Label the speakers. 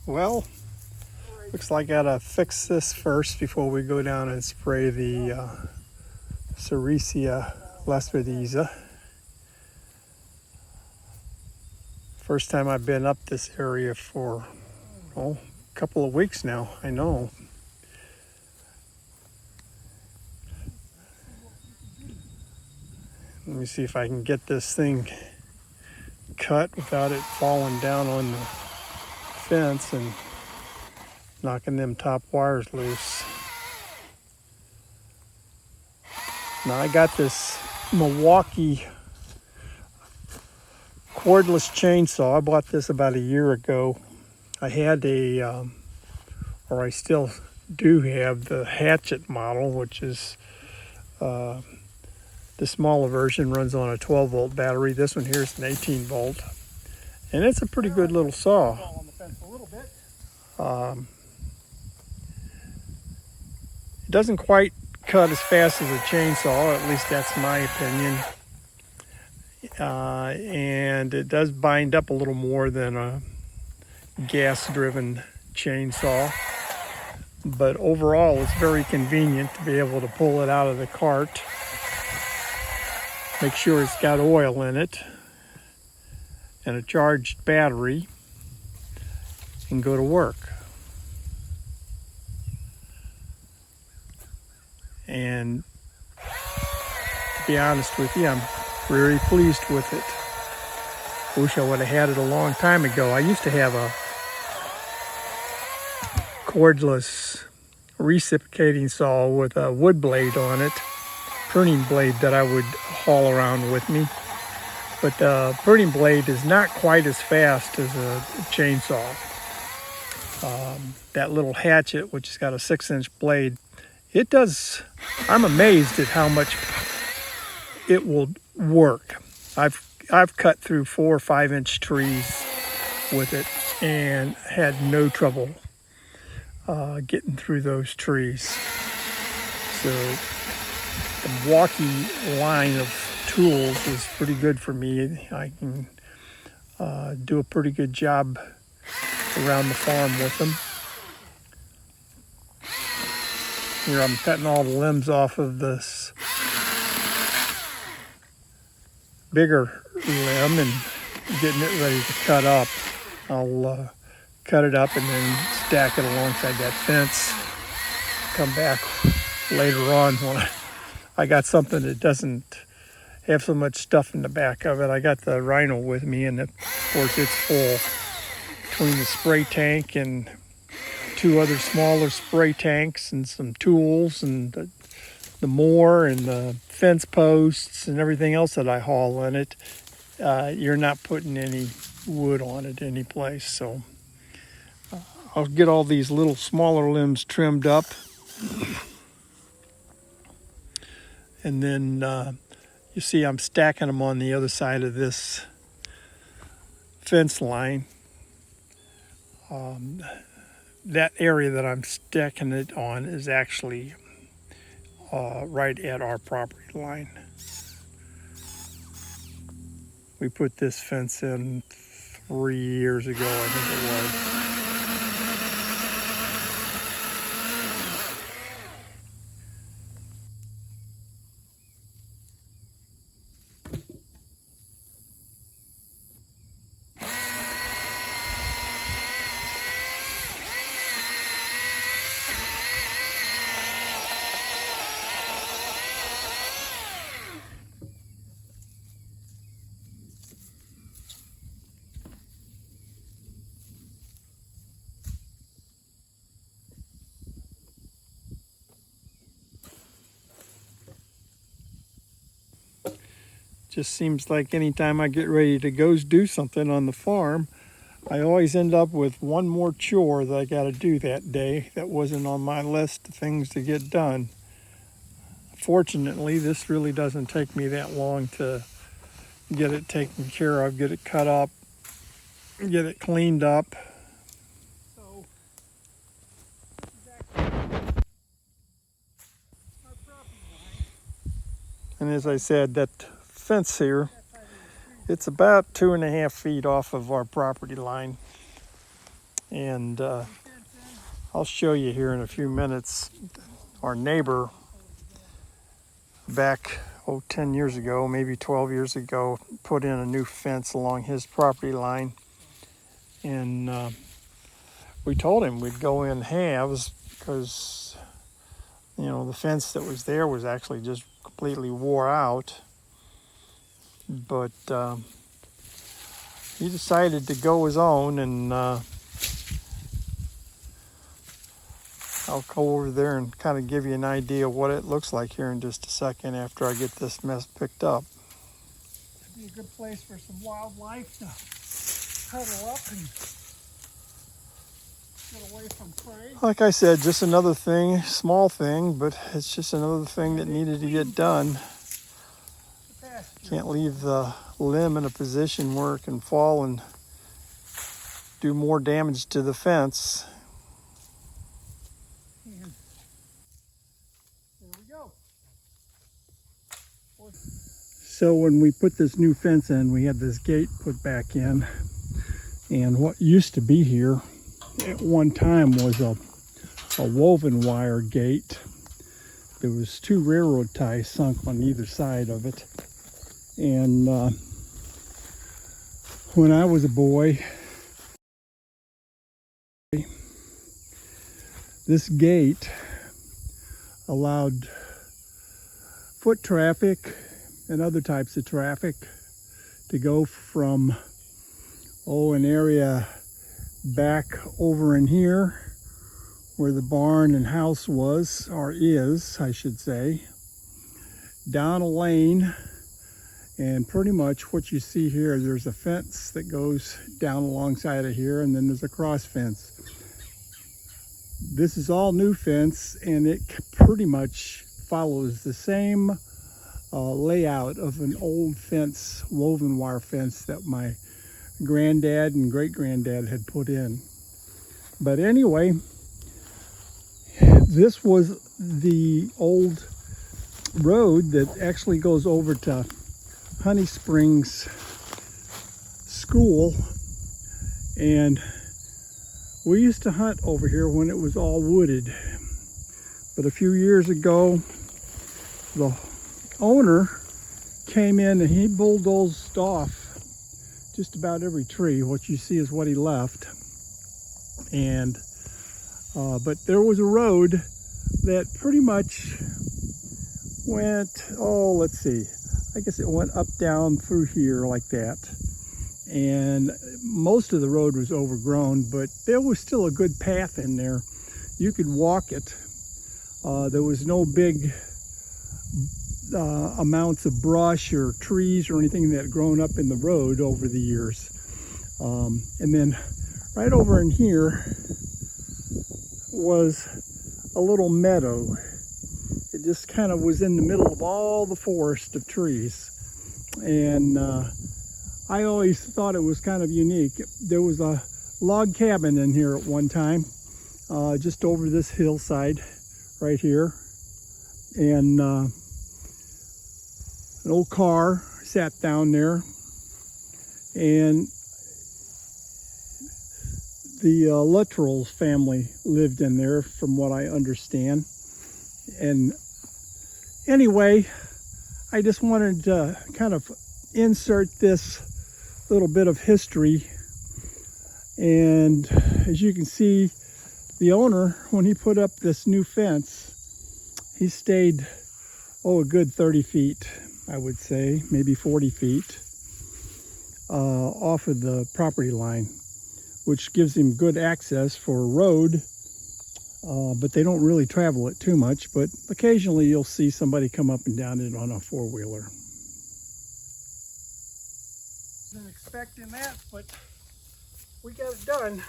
Speaker 1: Well, looks like I gotta fix this first before we go down and spray the sericea lespedeza. First time I've been up this area for a couple of weeks now, I know. Let me see if I can get this thing cut without it falling down on the fence and knocking them top wires loose. Now I got this Milwaukee cordless chainsaw. I bought this about a year ago. I had or I still do have the hatchet model, which is the smaller version, runs on a 12 volt battery. This one here is an 18 volt. And it's a pretty good little saw. It doesn't quite cut as fast as a chainsaw, at least that's my opinion. And it does bind up a little more than a gas-driven chainsaw. But overall, it's very convenient to be able to pull it out of the cart, make sure it's got oil in it and a charged battery, and go to work. And to be honest with you, I'm very pleased with it. Wish I would have had it a long time ago. I used to have a cordless reciprocating saw with a wood blade on it, pruning blade that I would haul around with me. But the pruning blade is not quite as fast as a chainsaw. That little hatchet, which has got a 6-inch blade, it does, I'm amazed at how much it will work. I've cut through 4 or 5-inch trees with it and had no trouble getting through those trees. So the Milwaukee line of tools is pretty good for me. I can do a pretty good job around the farm with them. Here I'm cutting all the limbs off of this bigger limb and getting it ready to cut up. I'll cut it up and then stack it alongside that fence. Come back later on when I got something that doesn't have so much stuff in the back of it. I got the Rhino with me, and of course it's full. Between the spray tank and 2 other smaller spray tanks and some tools and the mower and the fence posts and everything else that I haul in it, you're not putting any wood on it any place. So I'll get all these little smaller limbs trimmed up, and then you see I'm stacking them on the other side of this fence line. That area that I'm stacking it on is actually right at our property line. We put this fence in 3 years ago, I think it was. Just seems like anytime I get ready to go do something on the farm, I always end up with one more chore that I got to do that day that wasn't on my list of things to get done. Fortunately, this really doesn't take me that long to get it taken care of, get it cut up, get it cleaned up. So, and as I said, that fence here, it's about 2.5 feet off of our property line. And I'll show you here in a few minutes. Our neighbor back 10 years ago, maybe 12 years ago, put in a new fence along his property line, and we told him we'd go in halves because the fence that was there was actually just completely wore out. But he decided to go his own, and I'll go over there and kind of give you an idea of what it looks like here in just a second after I get this mess picked up. It'd be a good place for some wildlife to huddle up and get away from prey. Like I said, just another thing, small thing, but it's just another thing that needed to get done. Can't leave the limb in a position where it can fall and do more damage to the fence. So when we put this new fence in, we had this gate put back in, and what used to be here at one time was a woven wire gate. There was 2 railroad ties sunk on either side of it. And when I was a boy, this gate allowed foot traffic and other types of traffic to go from an area back over in here where the barn and house was, or is, I should say, down a lane. And pretty much what you see here, there's a fence that goes down alongside of here, and then there's a cross fence. This is all new fence, and it pretty much follows the same layout of an old fence, woven wire fence that my granddad and great-granddad had put in. But anyway, this was the old road that actually goes over to Honey Springs School, and we used to hunt over here when it was all wooded. But a few years ago, the owner came in and he bulldozed off just about every tree. What you see is what he left. And but there was a road that pretty much went, let's see, I guess it went up, down through here like that. And most of the road was overgrown, but there was still a good path in there. You could walk it. There was no big amounts of brush or trees or anything that had grown up in the road over the years. And then right over in here was a little meadow. It just kind of was in the middle of all the forest of trees. And I always thought it was kind of unique. There was a log cabin in here at one time, just over this hillside right here. And an old car sat down there, and the Luttrell's family lived in there, from what I understand. And anyway, I just wanted to kind of insert this little bit of history. And as you can see, the owner, when he put up this new fence, he stayed a good 30 feet, I would say, maybe 40 feet off of the property line, which gives him good access for a road. But they don't really travel it too much, but occasionally you'll see somebody come up and down it on a four-wheeler. Wasn't expecting that, but we got it done.